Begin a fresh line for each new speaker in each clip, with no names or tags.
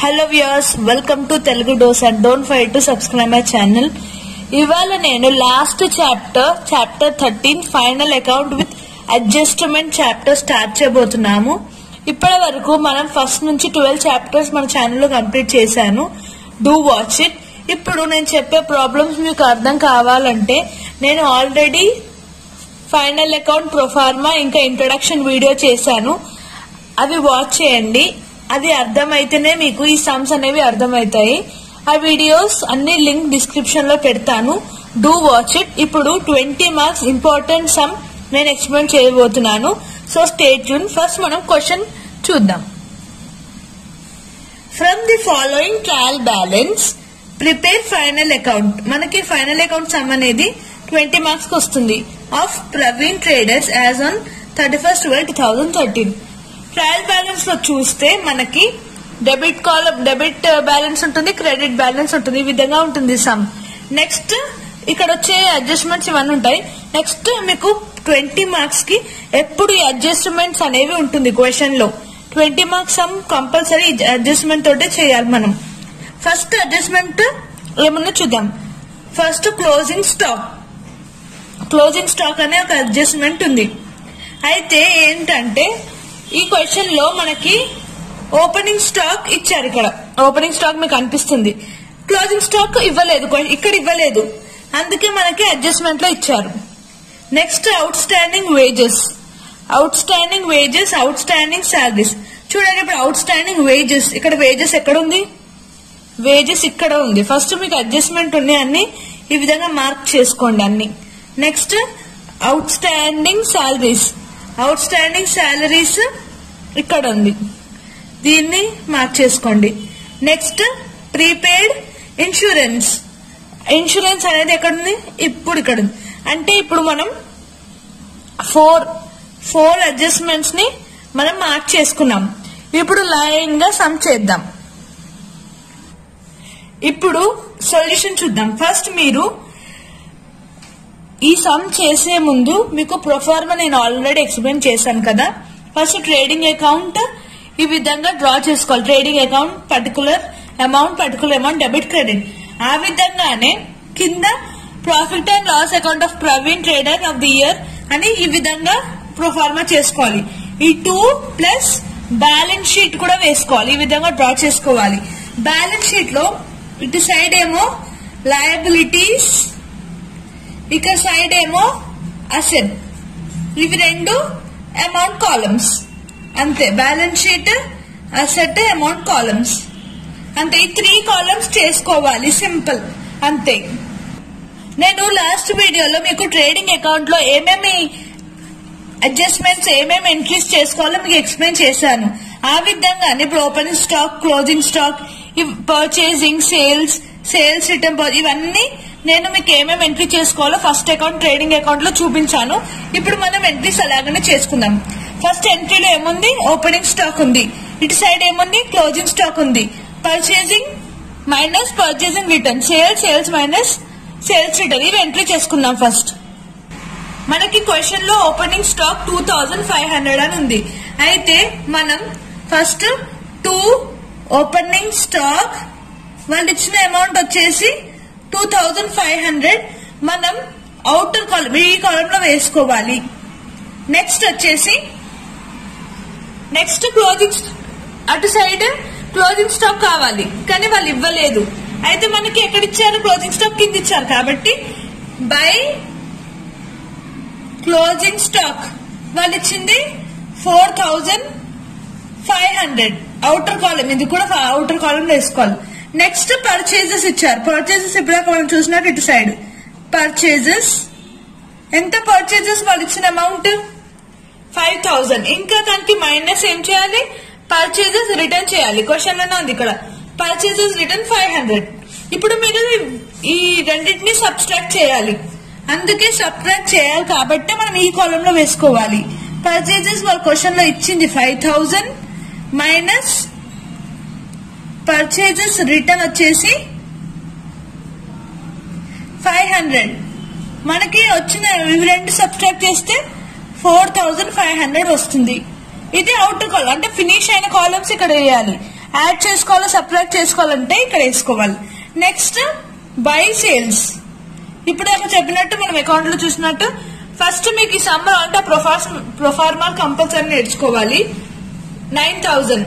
Hello viewers, welcome to Telugu Dose and don't forget to subscribe my channel. ఇవాళ నేను last chapter 13 final account with adjustment chapter start చేయబోతున్నాము. ఇప్పటి వరకు మనం first నుంచి 12 chapters మన ఛానల్లో కంప్లీట్ చేశాను. Do watch it. ఇప్పుడు నేను చెప్పే ప్రాబ్లమ్స్ మీకు అర్థం కావాలంటే నేను ఆల్రెడీ ఫైనల్ అకౌంట్ ప్రొఫార్మా ఇంకా ఇంట్రొడక్షన్ వీడియో చేశాను, అవి వాచ్ చేయండి. అది అర్థమైతేనే మీకు ఈ సమ్స్ అనేవి అర్థమవుతాయి. ఆ వీడియోస్ అన్ని లింక్ డిస్క్రిప్షన్ లో పెడతాను. Do watch it. ఇప్పుడు 20 మార్క్స్ ఇంపార్టెంట్ సమ్ నేను ఎక్స్ప్లెయిన్ చేయబోతున్నాను. So stay tune. ఫస్ట్ మనం క్వశ్చన్ చూద్దాం. From the following trial balance prepare final account. మనకి ఫైనల్ అకౌంట్ సమ్ అనేది 20 మార్క్స్ కి వస్తుంది. Of Praveen traders as on 31/12/2013. Trial balance లో చూస్తే మనకి డెబిట్ బ్యాలెన్స్ ఉంటుంది, క్రెడిట్ బ్యాలెన్స్ ఉంటుంది. ఈ విధంగా ఉంటుంది సమ్. నెక్స్ట్ ఇక్కడ వచ్చే అడ్జస్ట్మెంట్స్ ఇవన్నీ ఉంటాయి. నెక్స్ట్ మీకు 20 మార్క్స్ కి ఎప్పుడు ఈ అడ్జస్ట్మెంట్స్ అనేవి ఉంటుంది. క్వశ్చన్ లో 20 మార్క్స్ సమ్ కంపల్సరీ అడ్జస్ట్మెంట్ తోటే చేయాలి మనం. ఫస్ట్ అడ్జస్ట్మెంట్ ఏమన్నా చూద్దాం. ఫస్ట్ క్లోజింగ్ స్టాక్ అనే ఒక అడ్జస్ట్మెంట్ ఉంది. అయితే ఏంటంటే ఈ క్వశ్చన్ లో మనకి ఓపెనింగ్ స్టాక్ ఇచ్చారు. ఇక్కడ ఓపెనింగ్ స్టాక్ మీకు అనిపిస్తుంది, క్లోజింగ్ స్టాక్ ఇవ్వలేదు, ఇక్కడ ఇవ్వలేదు, అందుకే మనకి అడ్జస్ట్మెంట్ లో ఇచ్చారు. Next out standing wages, out standing salaries. చూడండి ఇప్పుడు అవుట్ స్టాండింగ్ వేజెస్, ఇక్కడ వేజెస్ ఎక్కడ ఉంది? వేజెస్ ఇక్కడ ఉంది. ఫస్ట్ మీకు అడ్జస్ట్మెంట్ ఉన్నాయి అన్ని ఈ విధంగా మార్క్ చేసుకోండి అన్ని. నెక్స్ట్ అవుట్ స్టాండింగ్ సాలరీస్ ఇక్కడ ఉంది, దీన్ని మార్క్ చేసుకోండి. నెక్స్ట్ ప్రీపెయిడ్ ఇన్సూరెన్స్ అనేది ఎక్కడ ఉంది? ఇప్పుడు ఇక్కడ ఉంది. అంటే ఇప్పుడు మనం ఫోర్ అడ్జస్ట్మెంట్స్ ని మనం మార్క్ చేసుకున్నాం. ఇప్పుడు లైన్ గా సమ్ చేద్దాం. ఇప్పుడు సొల్యూషన్ చూద్దాం. ఫస్ట్ మీరు ఈ సమ్ చేసే ముందు మీకు ప్రొఫార్మా నేను ఆల్రెడీ ఎక్స్ప్లెయిన్ చేశాను కదా. ఫస్ట్ ట్రేడింగ్ అకౌంట్ ఈ విధంగా డ్రా చేసుకోవాలి. Trading account particular amount debit credit. ఆ విధంగానే కింద profit and loss account of Praveen trader of the year అని ఈ విధంగా ప్రొఫార్మా చేసుకోవాలి. ఈ 2 ప్లస్ బ్యాలెన్స్ షీట్ కూడా వేసుకోవాలి. ఈ విధంగా డ్రా చేసుకోవాలి. బ్యాలెన్స్ షీట్ లో ఇటు సైడ్ ఏమో లయబిలిటీస్, ఇక్కడ సైడ్ ఏమో అసెట్. ఇవి రెండు అమౌంట్ కాలమ్స్ అంతే. Balance sheet, asset, amount columns అంతే. ఈ 3 కాలమ్స్ చేసుకోవాలి, సింపుల్ అంతే. నేను లాస్ట్ వీడియోలో మీకు ట్రేడింగ్ అకౌంట్ లో ఏమేమి అడ్జస్ట్మెంట్స్ ఏమేమి ఎంట్రీస్ చేసుకోవాలో మీకు ఎక్స్ప్లెయిన్ చేశాను. ఆ విధంగానే ఇప్పుడు opening stock, closing stock, purchasing, sales return, ఇవన్నీ నేను మీకు ఏమేమి ఎంట్రీ చేసుకోవాలో ఫస్ట్ అకౌంట్ ట్రేడింగ్ అకౌంట్ లో చూపించాను. ఇప్పుడు మనం ఎంట్రీస్ అలాగనే చేసుకుందాం. ఫస్ట్ ఎంట్రీలో ఏముంది? ఓపెనింగ్ స్టాక్ ఉంది. ఇటు సైడ్ ఏముంది? క్లోజింగ్ స్టాక్ ఉంది. Purchasing minus purchasing return, sales minus sales return, ఇవి ఎంట్రీ చేసుకుందాం. ఫస్ట్ మనకి క్వశ్చన్ లో ఓపెనింగ్ స్టాక్ 2500 అని ఉంది. అయితే మనం ఫస్ట్ 2 ఓపెనింగ్ స్టాక్ వాళ్ళు ఇచ్చిన అమౌంట్ వచ్చేసి 2500 మనం అవుటర్ కాలం ఈ కాలం లో వేసుకోవాలి. నెక్స్ట్ వచ్చేసి క్లోజింగ్, అటు సైడ్ క్లోజింగ్ స్టాక్ కావాలి కానీ వాళ్ళు ఇవ్వలేదు. అయితే మనకి ఎక్కడ ఇచ్చారు? క్లోజింగ్ స్టాక్ కింద ఇచ్చారు కాబట్టి బై క్లోజింగ్ స్టాక్ వాళ్ళు ఇచ్చింది 4500 అవుటర్ కాలం, ఇది కూడా అవుటర్ కాలం వేసుకోవాలి. నెక్స్ట్ పర్చేజెస్ ఇచ్చారు. పర్చేజెస్ ఇప్పుడు మనం చూసినట్టు ఇటు సైడ్ పర్చేజెస్ ఎంత? పర్చేజెస్ వాళ్ళు ఇచ్చిన అమౌంట్ 5000. ఇంకా దానికి మైనస్ ఏం చేయాలి? పర్చేజెస్ రిటర్న్ చేయాలి. క్వశ్చన్ లోనే ఉంది ఇక్కడ పర్చేజెస్ రిటర్న్ 500. ఇప్పుడు మీరు ఈ రెండింటిని సబ్స్ట్రాక్ట్ చేయాలి. అందుకే సబ్ట్రాక్ట్ చేయాలి కాబట్టి మనం ఈ కాలం లో వేసుకోవాలి. పర్చేజెస్ వాళ్ళ క్వశ్చన్ లో ఇచ్చింది 5000 మైనస్ పర్చేజెస్ రిటర్న్ వచ్చేసి 500. మనకి వచ్చిన ఇవి రెండు సబ్స్ట్రాక్ట్ చేస్తే 4500 వస్తుంది. ఇది అవుటర్ కాలం అంటే ఫినిష్ అయిన కాలమ్స్ ఇక్కడ వేయాలి. యాడ్ చేసుకోవాలో సబ్ట్రాక్ట్ చేసుకోవాలంటే ఇక్కడ వేసుకోవాలి. Next by sales. ఇప్పుడు ఏమో చెప్పినట్టు మనం అకౌంట్ లో చూసినట్టు ఫస్ట్ మీకు ఈ సమ్మర్ అంటే ప్రొఫార్మా కంపల్సరీ నేర్చుకోవాలి. 9,000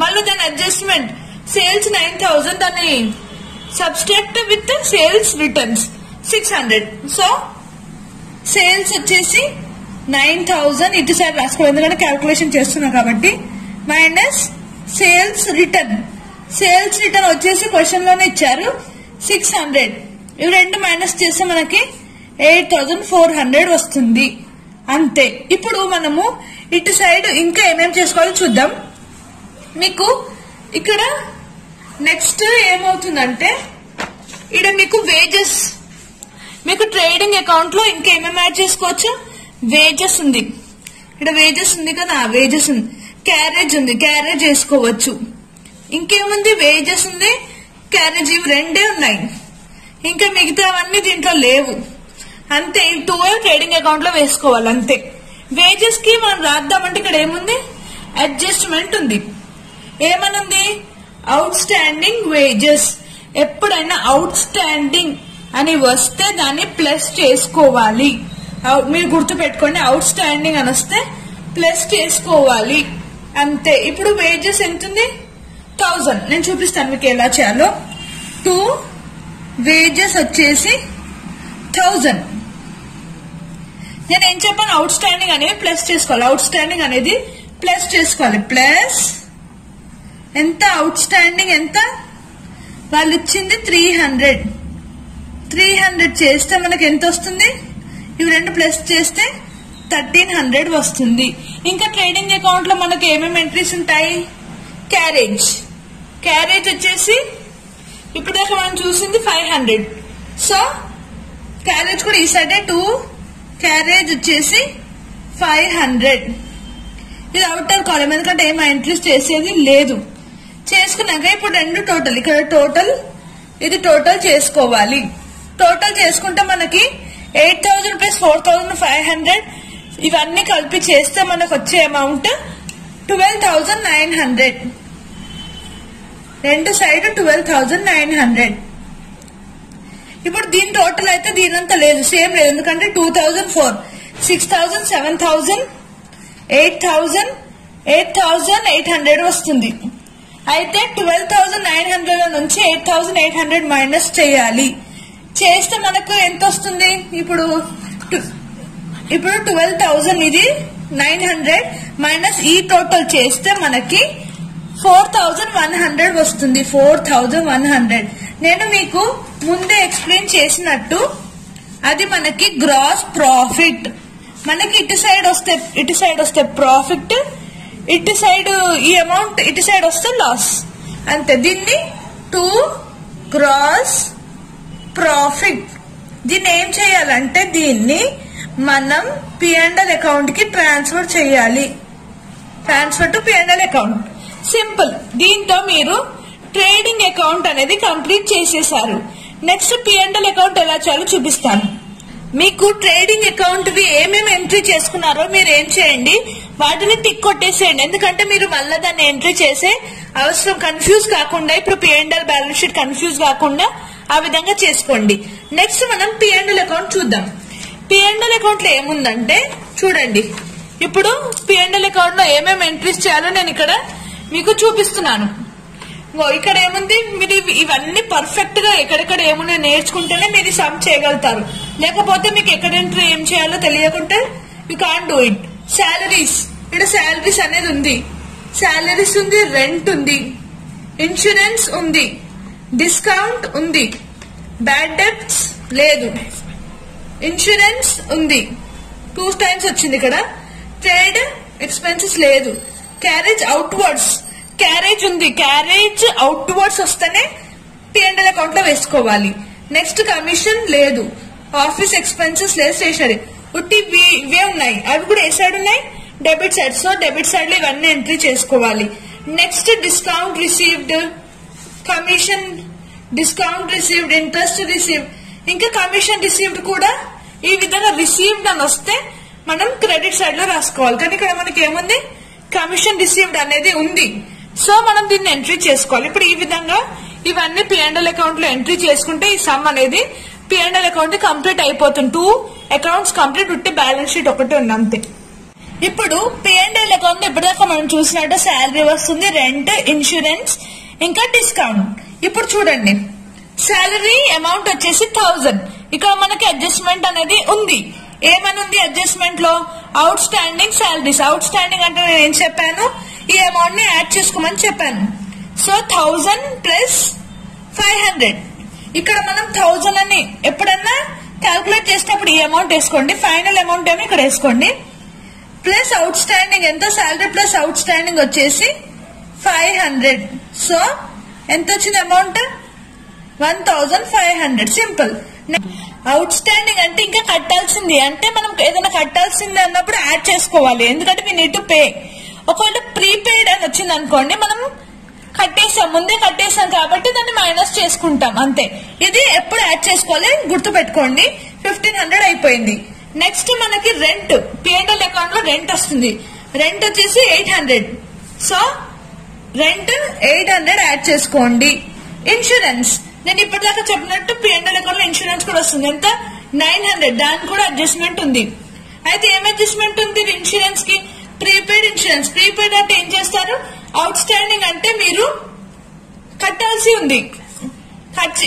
మళ్ళీ దాని అడ్జస్ట్మెంట్ సేల్స్ 9,000 దాన్ని subtract with sales returns 600. So sales వచ్చేసి 9,000 ఇటు సైడ్ రాసుకోవాలి ఎందుకంటే క్యాల్కులేషన్ చేస్తున్నా కాబట్టి. మైనస్ సేల్స్ రిటర్న్ వచ్చేసి క్వశ్చన్ లోనే ఇచ్చారు 600. ఇవి రెండు మైనస్ చేస్తే మనకి 8,400 వస్తుంది అంతే. ఇప్పుడు మనము ఇటు సైడ్ ఇంకా ఏమేమి చేసుకోవాలో చూద్దాం. మీకు ఇక్కడ నెక్స్ట్ ఏమవుతుందంటే ఇక్కడ మీకు వేజెస్, మీకు ట్రేడింగ్ అకౌంట్ లో ఇంకా ఏమేమి యాడ్ చేసుకోవచ్చు. వేజెస్ ఉంది, ఇక్కడ వేజెస్ ఉంది కదా, వేజెస్ ఉంది. క్యారేజ్ ఉంది, క్యారేజ్ వేసుకోవచ్చు. ఇంకేముంది, వేజెస్ ఉంది, క్యారేజ్, ఇవి రెండే ఉన్నాయి. ఇంకా మిగతావన్నీ దీంట్లో లేవు అంతే. 2 ట్రేడింగ్ అకౌంట్ లో వేసుకోవాలి అంతే. వేజెస్ కి మనం రాద్దామంటే ఇక్కడ ఏముంది, అడ్జస్ట్మెంట్ ఉంది. ఏమనుంది, అవుట్ స్టాండింగ్ వేజెస్. ఎప్పుడైనా అవుట్ స్టాండింగ్ అని వస్తే దాన్ని ప్లస్ చేసుకోవాలి. మీరు గుర్తు పెట్టుకోండి, అవుట్ స్టాండింగ్ అని వస్తే ప్లస్ చేసుకోవాలి అంతే. ఇప్పుడు వేజెస్ ఎంత ఉంది, 1000. నేను చూపిస్తాను మీకు ఎలా చేయాలో. 2 వేజెస్ వచ్చేసి 1000. నేను ఏం చెప్పాను, అవుట్ స్టాండింగ్ అనేది ప్లస్ చేసుకోవాలి. అవుట్ స్టాండింగ్ అనేది ప్లస్ చేసుకోవాలి. ప్లస్ ఎంత, అవుట్ స్టాండింగ్ ఎంత, వాళ్ళు ఇచ్చింది 300 చేస్తే మనకి ఎంత వస్తుంది, ఇవి రెండు ప్లస్ చేస్తే 1300 వస్తుంది. ఇంకా ట్రేడింగ్ అకౌంట్ లో మనకి ఏమేమి ఎంట్రీస్ ఉంటాయి, క్యారేజ్ వచ్చేసి ఇప్పుడు దాకా మనం చూసింది 500. సో క్యారేజ్ కూడా ఈ సైడే 2 క్యారేజ్ వచ్చేసి 500. ఇది అవుటర్ కాలం ఎందుకంటే ఏం ఎంట్రీస్ చేసేది లేదు. చేసుకున్నాక ఇప్పుడు రెండు టోటల్, ఇక్కడ టోటల్, ఇది టోటల్ చేసుకోవాలి. టోటల్ చేసుకుంటే మనకి 8,000 ప్లస్ 4,500 ఇవన్నీ కలిపి చేస్తే మనకు వచ్చే అమౌంట్ 12,900. రెండు సైడ్ 12,900. ఇప్పుడు దీని టోటల్ అయితే దీనంతా లేదు, సేమ్ లేదు ఎందుకంటే 2,004, 6,000, 7,000, 8,000, 8,800 వస్తుంది. అయితే 12,900 నుంచి 8,800 మైనస్ చేయాలి. చేస్తే మనకు ఎంత వస్తుంది, ఇప్పుడు 12,000 ఇది 900 మైనస్ ఈ టోటల్ చేస్తే మనకి 4,100 వస్తుంది. 4,100 నేను మీకు ముందే ఎక్స్ప్లెయిన్ చేసినట్టు అది మనకి గ్రాస్ ప్రాఫిట్. మనకి ఇటు సైడ్ వస్తే ప్రాఫిట్, ఇటు సైడ్ ఈ అమౌంట్ ఇటు సైడ్ వస్తే లాస్ అంతే. దీన్ని 2 గ్రాస్ ప్రాఫిట్. దీన్ని ఏం చేయాలంటే దీన్ని మనం P&L అకౌంట్ కి ట్రాన్స్ఫర్ చేయాలి. Transfer to P&L account, simple. దీంతో మీరు ట్రేడింగ్ అకౌంట్ అనేది కంప్లీట్ చేసేసారు. నెక్స్ట్ P&L అకౌంట్ ఎలా చేయాలో చూపిస్తాను. మీకు ట్రేడింగ్ అకౌంట్ వి ఏమేమి ఎంట్రీ చేసుకున్నారో మీరు ఏం చేయండి, వాటిని టిక్ కొట్టేసేయండి. ఎందుకంటే మీరు మళ్ళీ దాన్ని ఎంట్రీ చేసే అవసరం, కన్ఫ్యూజ్ కాకుండా, ఇప్పుడు P&L బ్యాలెన్స్ షీట్ కన్ఫ్యూజ్ కాకుండా ఆ విధంగా చేసుకోండి. నెక్స్ట్ మనం P&L అకౌంట్ చూద్దాం. P&L అకౌంట్ లో ఏముందంటే చూడండి, ఇప్పుడు P&L అకౌంట్ లో ఏమేమి ఎంట్రీస్ చేయాలో నేను ఇక్కడ మీకు చూపిస్తున్నాను. ఇక్కడ ఏముంది, మీరు ఇవన్నీ పర్ఫెక్ట్ గా ఎక్కడెక్కడ ఏమున్నాయో నేర్చుకుంటేనే మీరు సమ్ చేయగలుగుతారు. లేకపోతే మీకు ఎక్కడ ఎంట్రీ ఏం చేయాలో తెలియకుంటే you can't do it. Salaries, ఇక్కడ శాలరీస్ అనేది ఉంది, శాలరీస్ ఉంది, రెంట్ ఉంది, ఇన్సూరెన్స్ ఉంది, డిస్కౌంట్ ఉంది, బ్యాడ్ డెబ్ట్స్ లేదు, ఇన్సూరెన్స్ ఉంది, 2 times వచ్చింది ఇక్కడ, ట్రేడ్ ఎక్స్పెన్సెస్ లేదు, క్యారేజ్ అవుట్వర్డ్స్, క్యారేజ్ ఉంది, క్యారేజ్ అవుట్వర్డ్స్ వస్తేనే P&L అకౌంట్ లో వేసుకోవాలి. నెక్స్ట్ కమిషన్ లేదు, ఆఫీస్ ఎక్స్పెన్సెస్ లేదు, స్టేషనరీ ఉట్టి ఇవే ఉన్నాయి, అవి కూడా ఏ సైడ్ ఉన్నాయి, debit side. So debit side లో ఇవన్నీ ఎంట్రీ చేసుకోవాలి. Next discount received, commission, discount received, interest received, ఇంకా కమిషన్ రిసీవ్డ్ కూడా ఈ విధంగా రిసీవ్డ్ అని వస్తే మనం క్రెడిట్ సైడ్ లో రాసుకోవాలి. కానీ ఇక్కడ మనకి ఏముంది, కమిషన్ రిసీవ్డ్ అనేది ఉంది. సో మనం దీన్ని ఎంట్రీ చేసుకోవాలి. ఇప్పుడు ఈ విధంగా ఇవన్నీ P&L అకౌంట్ లో ఎంట్రీ చేసుకుంటే ఈ సమ్ అనేది P&L అకౌంట్ కంప్లీట్ అయిపోతుంది. 2 అకౌంట్స్ కంప్లీట్ ఉంటే బ్యాలెన్స్ షీట్ ఒకటి ఉంది అంతే. ఇప్పుడు P&L అకౌంట్ ఇప్పటిదాకా మనం చూసినట్టు శాలరీ వస్తుంది, రెంట్, ఇన్సూరెన్స్, ఇంకా డిస్కౌంట్. ఇప్పుడు చూడండి, శాలరీ అమౌంట్ వచ్చేసి 1000. ఇక్కడ మనకి అడ్జస్ట్మెంట్ అనేది ఉంది. ఏమని ఉంది అడ్జస్ట్మెంట్ లో? Out standing salaries. Out standing అంటే నేను ఏం చెప్పాను, ఈ అమౌంట్ ని యాడ్ చేసుకోమని చెప్పాను. So 1000 plus 500. ఇక్కడ మనం 1000 అని ఎప్పుడన్నా క్యాల్కులేట్ చేసినప్పుడు ఈ అమౌంట్ వేసుకోండి, ఫైనల్ అమౌంట్ ఏమో ఇక్కడ వేసుకోండి. ప్లస్ అవుట్ స్టాండింగ్ ఎంత? శాలరీ ప్లస్ అవుట్ స్టాండింగ్ వచ్చేసి 500. సో ఎంత వచ్చింది అమౌంట్? 1500. సింపుల్. అవుట్ స్టాండింగ్ అంటే ఇంకా కట్టాల్సింది, అంటే మనం ఏదైనా కట్టాల్సింది అన్నప్పుడు యాడ్ చేసుకోవాలి, ఎందుకంటే వీ నీడ్ టు పే. ఒకవేళ ప్రీపెయిడ్ అని వచ్చింది అనుకోండి, మనం కట్టేసాం, ముందే కట్టేసాం కాబట్టి దాన్ని మైనస్ చేసుకుంటాం అంతే. ఇది ఎప్పుడు యాడ్ చేసుకోవాలి గుర్తు పెట్టుకోండి. 1500 అయిపోయింది. నెక్స్ట్ మనకి రెంట్. P&L అకౌంట్ లో రెంట్ వస్తుంది. రెంట్ వచ్చేసి 800. సో రెంట్ 800 యాడ్ చేసుకోండి. ఇన్సూరెన్స్ నేను ఇప్పటిదాకా చెప్పినట్టు P&L అకౌంట్ లో ఇన్సూరెన్స్ కూడా వస్తుంది. ఎంత? 900. దానికి కూడా అడ్జస్ట్మెంట్ ఉంది. అయితే ఏం అడ్జస్ట్మెంట్ ఉంది ఇన్సూరెన్స్ కి? Prepaid insurance. ప్రీపెయిడ్ అంటే ఏం చేస్తారు? అవుట్ స్టాండింగ్ అంటే మీరు కట్టాల్సి ఉంది,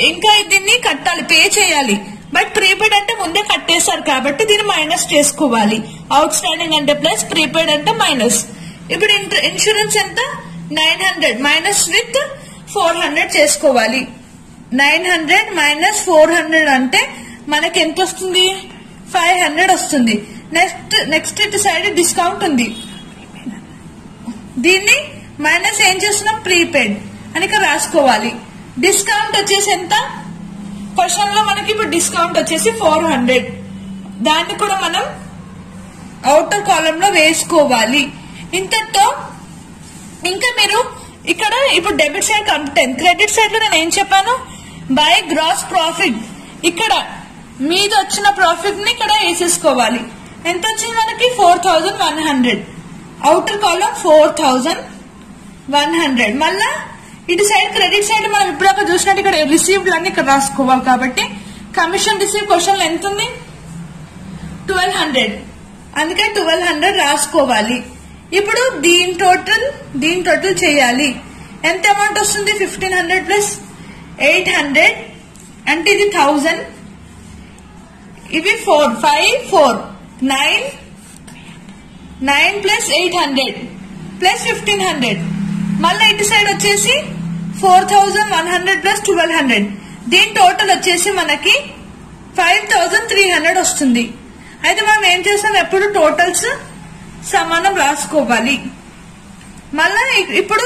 ఇంకా దీన్ని కట్టాలి, పే చేయాలి. బట్ ప్రీపెయిడ్ అంటే ముందే కట్టేశారు కాబట్టి దీన్ని మైనస్ చేసుకోవాలి. అవుట్ స్టాండింగ్ అంటే ప్లస్, ప్రీపెయిడ్ అంటే మైనస్. ఇప్పుడు ఇన్సూరెన్స్ ఎంత? 900 మైనస్ విత్ 400 చేసుకోవాలి. 900 మైనస్ 400 అంటే మనకి ఎంత వస్తుంది? 500 వస్తుంది. నెక్స్ట్ ఇటు సైడ్ డిస్కౌంట్ ఉంది, దీన్ని మైనస్ ఏం చేస్తున్నాం? ప్రీపెయిడ్ అని ఇక్కడ రాసుకోవాలి. డిస్కౌంట్ వచ్చేసి ఎంత? క్వశ్చన్ లో మనకి ఇప్పుడు డిస్కౌంట్ వచ్చేసి 400. దాన్ని కూడా మనం అవుటర్ కాలం లో వేసుకోవాలి. ఇంతతో ఇంకా మీరు ఇక్కడ ఇప్పుడు debit side content, credit side లో నేను ఏం చెప్పాను? By gross profit. ఇక్కడ మీద వచ్చిన ప్రాఫిట్ ని ఇక్కడ వేసేసుకోవాలి. ఎంత వచ్చింది మనకి? 4100. అవుటర్ కాలం 4100. మళ్ళా ఇటు సైడ్ క్రెడిట్ సైడ్ మనం ఇప్పుడు చూసినట్టు ఇక్కడ రిసీవ్డ్ అన్ని ఇక్కడ రాసుకోవాలి కాబట్టి కమిషన్ రిసీవ్ క్వశ్చన్ ఎంత ఉంది? 1200. అందుకే 1200 రాసుకోవాలి. ఇప్పుడు దీని టోటల్ చేయాలి. ఎంత అమౌంట్ వస్తుంది? 1500 ప్లస్ 800 అంటే ఇది 1000. ఇవి 4 5 4 9 ప్లస్ 800 ప్లస్ 1500. మళ్ళీ ఇటు సైడ్ వచ్చేసి 4100 ప్లస్ 1200. దీని టోటల్ వచ్చేసి మనకి 5300 వస్తుంది. అయితే మనం ఏం చేస్తాం? ఎప్పుడు టోటల్స్ సమానం రాసుకోవాలి. మళ్ళా ఇప్పుడు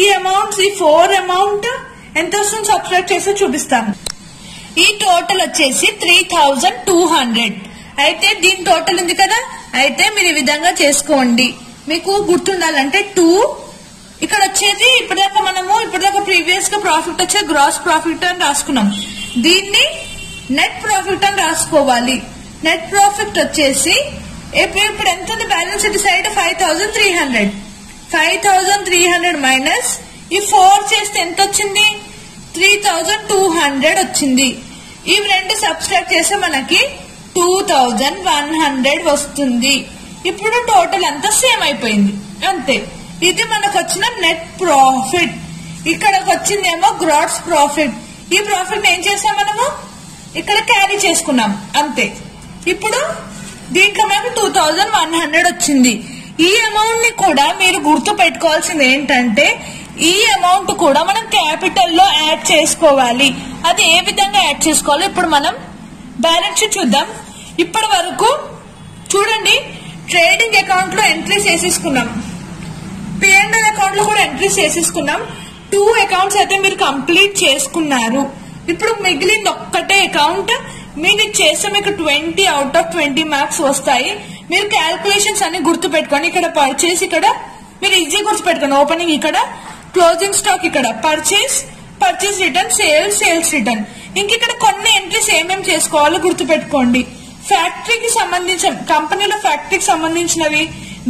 ఈ అమౌంట్స్, ఈ 4 అమౌంట్ ఎంత వస్తుంది సబ్ట్రాక్ట్ చేసి చూపిస్తాను. ఈ టోటల్ వచ్చేసి 3200. అయితే దీని టోటల్ ఉంది కదా, అయితే మీరు ఈ విధంగా చేసుకోండి. మీకు గుర్తుండాలంటే 2 ఇక్కడ వచ్చేది ఇప్పటిదాకా ప్రీవియస్ గా ప్రాఫిట్ వచ్చే గ్రాస్ ప్రాఫిట్ అని రాసుకున్నాం. దీన్ని నెట్ ప్రాఫిట్ అని రాసుకోవాలి. నెట్ ప్రాఫిట్ వచ్చేసి ఇప్పుడు ఎంత ఉంది బ్యాలెన్స్ ఇటు సైడ్? 5300. 5300 మైనస్ ఈ 4 చేస్తే ఎంత వచ్చింది? 3200 వచ్చింది. ఇవి రెండు సబ్స్ట్రాక్ట్ చేస్తే మనకి 2100 వస్తుంది. ఇప్పుడు టోటల్ అంతా సేమ్ అయిపోయింది అంతే. ఇది మనకు వచ్చిన నెట్ ప్రాఫిట్. ఇక్కడకి వచ్చిందేమో గ్రాస్ ప్రాఫిట్. ఈ ప్రాఫిట్ ఏం చేసాం మనము? ఇక్కడ క్యారీ చేసుకున్నాం అంతే. ఇప్పుడు దీంట్లో మనకు 2100 వచ్చింది. ఈ అమౌంట్ ని కూడా మీరు గుర్తు పెట్టుకోవాల్సింది ఏంటంటే, ఈ అమౌంట్ కూడా మనం క్యాపిటల్ లో యాడ్ చేసుకోవాలి. అది ఏ విధంగా యాడ్ చేసుకోవాలో ఇప్పుడు మనం బ్యాలెన్స్ షీట్ చూద్దాం. ఇప్పటి వరకు చూడండి, ట్రేడింగ్ అకౌంట్ లో ఎంట్రీస్ వేసేసుకున్నాం, P&L అకౌంట్ లో కూడా ఎంట్రీస్ వేసేసుకున్నాం. 2 అకౌంట్స్ అయితే మీరు కంప్లీట్ చేసుకున్నారు. ఇప్పుడు మిగిలింది ఒక్కటే అకౌంట్. మీరు చేస్తే మీకు 20 అవుట్ ఆఫ్ 20 మార్క్స్ వస్తాయి. మీరు క్యాల్కులేషన్స్ అన్ని గుర్తు పెట్టుకోండి. ఇక్కడ పర్చేస్, ఇక్కడ మీరు ఈజీ గుర్తు పెట్టుకోండి. ఓపెనింగ్ ఇక్కడ, క్లోజింగ్ స్టాక్ ఇక్కడ, పర్చేస్ రిటర్న్, సేల్స్ రిటర్న్. ఇంక ఇక్కడ కొన్ని ఎంట్రీస్ ఏమేమి చేసుకోవాలో గుర్తు పెట్టుకోండి. ఫ్యాక్టరీకి సంబంధించిన, కంపెనీలో ఫ్యాక్టరీకి సంబంధించినవి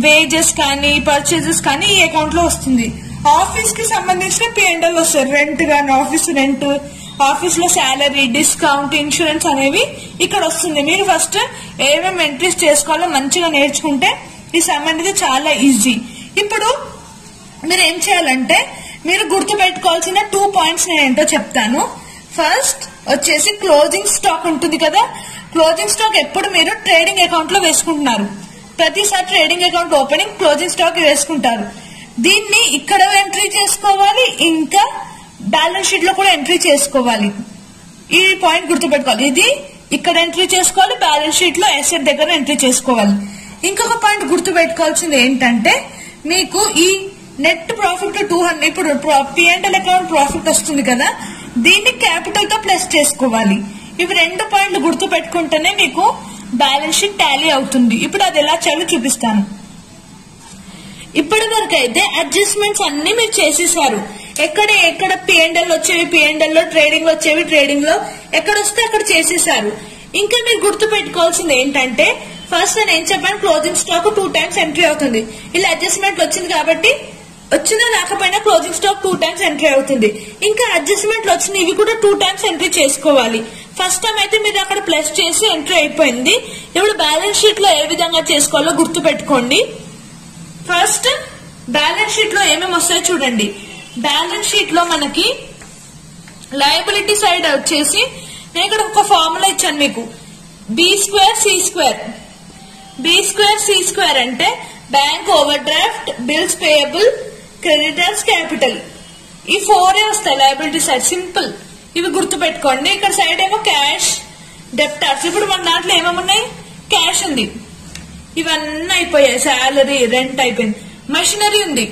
వేజెస్ కానీ పర్చేజెస్ కానీ ఈ అకౌంట్ లో వస్తుంది. ఆఫీస్ కి సంబంధించిన P&L వస్తాయి. రెంట్ గానీ, ఆఫీస్ రెంట్, ఆఫీస్ లో శాలరీ, డిస్కౌంట్, ఇన్సూరెన్స్ అనేవి ఇక్కడ వస్తుంది. మీరు ఫస్ట్ ఏమేమి ఎంట్రీస్ చేసుకోవాలో మంచిగా నేర్చుకుంటే ఈ సమ్ అనేది చాలా ఈజీ. ఇప్పుడు మీరు ఏం చేయాలంటే మీరు గుర్తు పెట్టుకోవాల్సిన 2 పాయింట్స్ నేను ఏంటో చెప్తాను. ఫస్ట్ వచ్చేసి క్లోజింగ్ స్టాక్ ఉంటుంది కదా, క్లోజింగ్ స్టాక్ ఎప్పుడు మీరు ట్రేడింగ్ అకౌంట్ లో వేసుకుంటున్నారు. ప్రతిసారి trading account opening closing stock వేసుకుంటారు. దీన్ని ఇక్కడ ఎంట్రీ చేసుకోవాలి, ఇంకా బ్యాలెన్స్ షీట్ లో కూడా ఎంట్రీ చేసుకోవాలి. ఈ పాయింట్ గుర్తుపెట్టుకోవాలి. ఇది ఇక్కడ ఎంట్రీ చేసుకోవాలి, బ్యాలెన్స్ షీట్ లో అసెట్ దగ్గర ఎంట్రీ చేసుకోవాలి. ఇంకొక పాయింట్ గుర్తుపెట్టుకోవాల్సింది ఏంటంటే మీకు ఈ నెట్ ప్రాఫిట్ 200 ఇప్పుడు P&L అకౌంట్ ప్రాఫిట్ వస్తుంది కదా, దీన్ని క్యాపిటల్ తో ప్లస్ చేసుకోవాలి. ఇవి 2 పాయింట్లు గుర్తు పెట్టుకుంటేనే మీకు బ్యాలెన్స్ షీట్ టాలీ అవుతుంది. ఇప్పుడు అది ఎలా చేయాలో చూపిస్తాను. ఇప్పటి వరకు అయితే అడ్జస్ట్మెంట్స్ అన్ని మీరు చేసేసారు. ఎక్కడ P&L వచ్చేవి P&L లో, ట్రేడింగ్ లో వచ్చేవి ట్రేడింగ్ లో, ఎక్కడ వస్తే అక్కడ చేసేసారు. ఇంకా మీరు గుర్తు పెట్టుకోవాల్సింది ఏంటంటే ఫస్ట్ నేను ఏం చెప్పాను, క్లోజింగ్ స్టాక్ 2 టైమ్స్ ఎంట్రీ అవుతుంది. ఇలా అడ్జస్ట్మెంట్ వచ్చింది కాబట్టి వచ్చినా రాకపోయినా క్లోజింగ్ స్టాక్ 2 టైమ్స్ ఎంట్రీ అవుతుంది. ఇంకా అడ్జస్ట్మెంట్లు వచ్చిన ఇవి కూడా 2 టైమ్స్ ఎంట్రీ చేసుకోవాలి. ఫస్ట్ టైం అయితే మీరు అక్కడ ప్లస్ చేసి ఎంట్రీ అయిపోయింది. ఇప్పుడు బ్యాలెన్స్ షీట్ లో ఏ విధంగా చేసుకోవాలో గుర్తు పెట్టుకోండి. ఫస్ట్ బ్యాలెన్స్ షీట్ లో ఏమేమి వస్తాయో చూడండి. బ్యాలెన్స్ షీట్ లో మనకి లయబిలిటీ సైడ్ వచ్చేసి నేను ఇక్కడ ఒక ఫార్ములా ఇచ్చాను మీకు, B²C². B²C² అంటే bank over draft, bills payable, creditors, capital. ఈ 4 వస్తాయి లయబిలిటీ సైడ్. సింపుల్, ఇవి గుర్తు పెట్టుకోండి. ఇక్కడ సైడ్ ఏమో క్యాష్, డెప్టార్స్. ఇప్పుడు మన దాంట్లో ఏమేమి ఉన్నాయి, క్యాష్ ఉంది, ఇవన్నీ అయిపోయాయి. శాలరీ, రెంట్ అయిపోయింది. మెషినరీ ఉంది,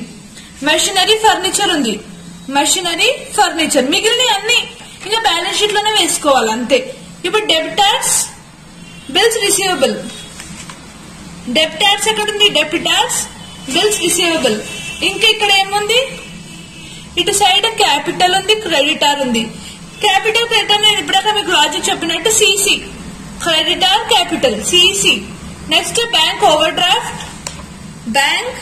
మెషినరీ, ఫర్నిచర్ ఉంది, మెషినరీ, ఫర్నిచర్. మిగిలిన అన్ని ఇంకా బ్యాలెన్స్ షీట్ లోనే వేసుకోవాలి అంతే. ఇప్పుడు డెబిటార్స్, బిల్స్ రిసీవబుల్. డెబిటార్స్ ఎక్కడ ఉంది, డెబిటార్స్, బిల్స్ రిసీవబుల్. ఇంకా ఇక్కడ ఏముంది, ఇటు సైడ్ క్యాపిటల్ ఉంది, క్రెడిటార్ ఉంది. క్యాపిటల్ క్రెడిటార్ నేను ఇప్పుడాక మీకు లాజిక్ చెప్పినట్టు CC, creditor, capital, CC. Next bank over draft, bank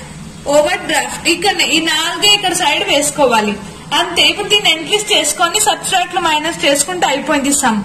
over draft. ఇక్కడ ఈ 4 ఇక్కడ సైడ్ వేసుకోవాలి అంతే. ఇప్పుడు దీన్ని ఎంట్రీస్ చేసుకొని సబ్స్ట్రాక్ట్ లో మైనస్ చేసుకుంటే అయిపోయింది సమ్.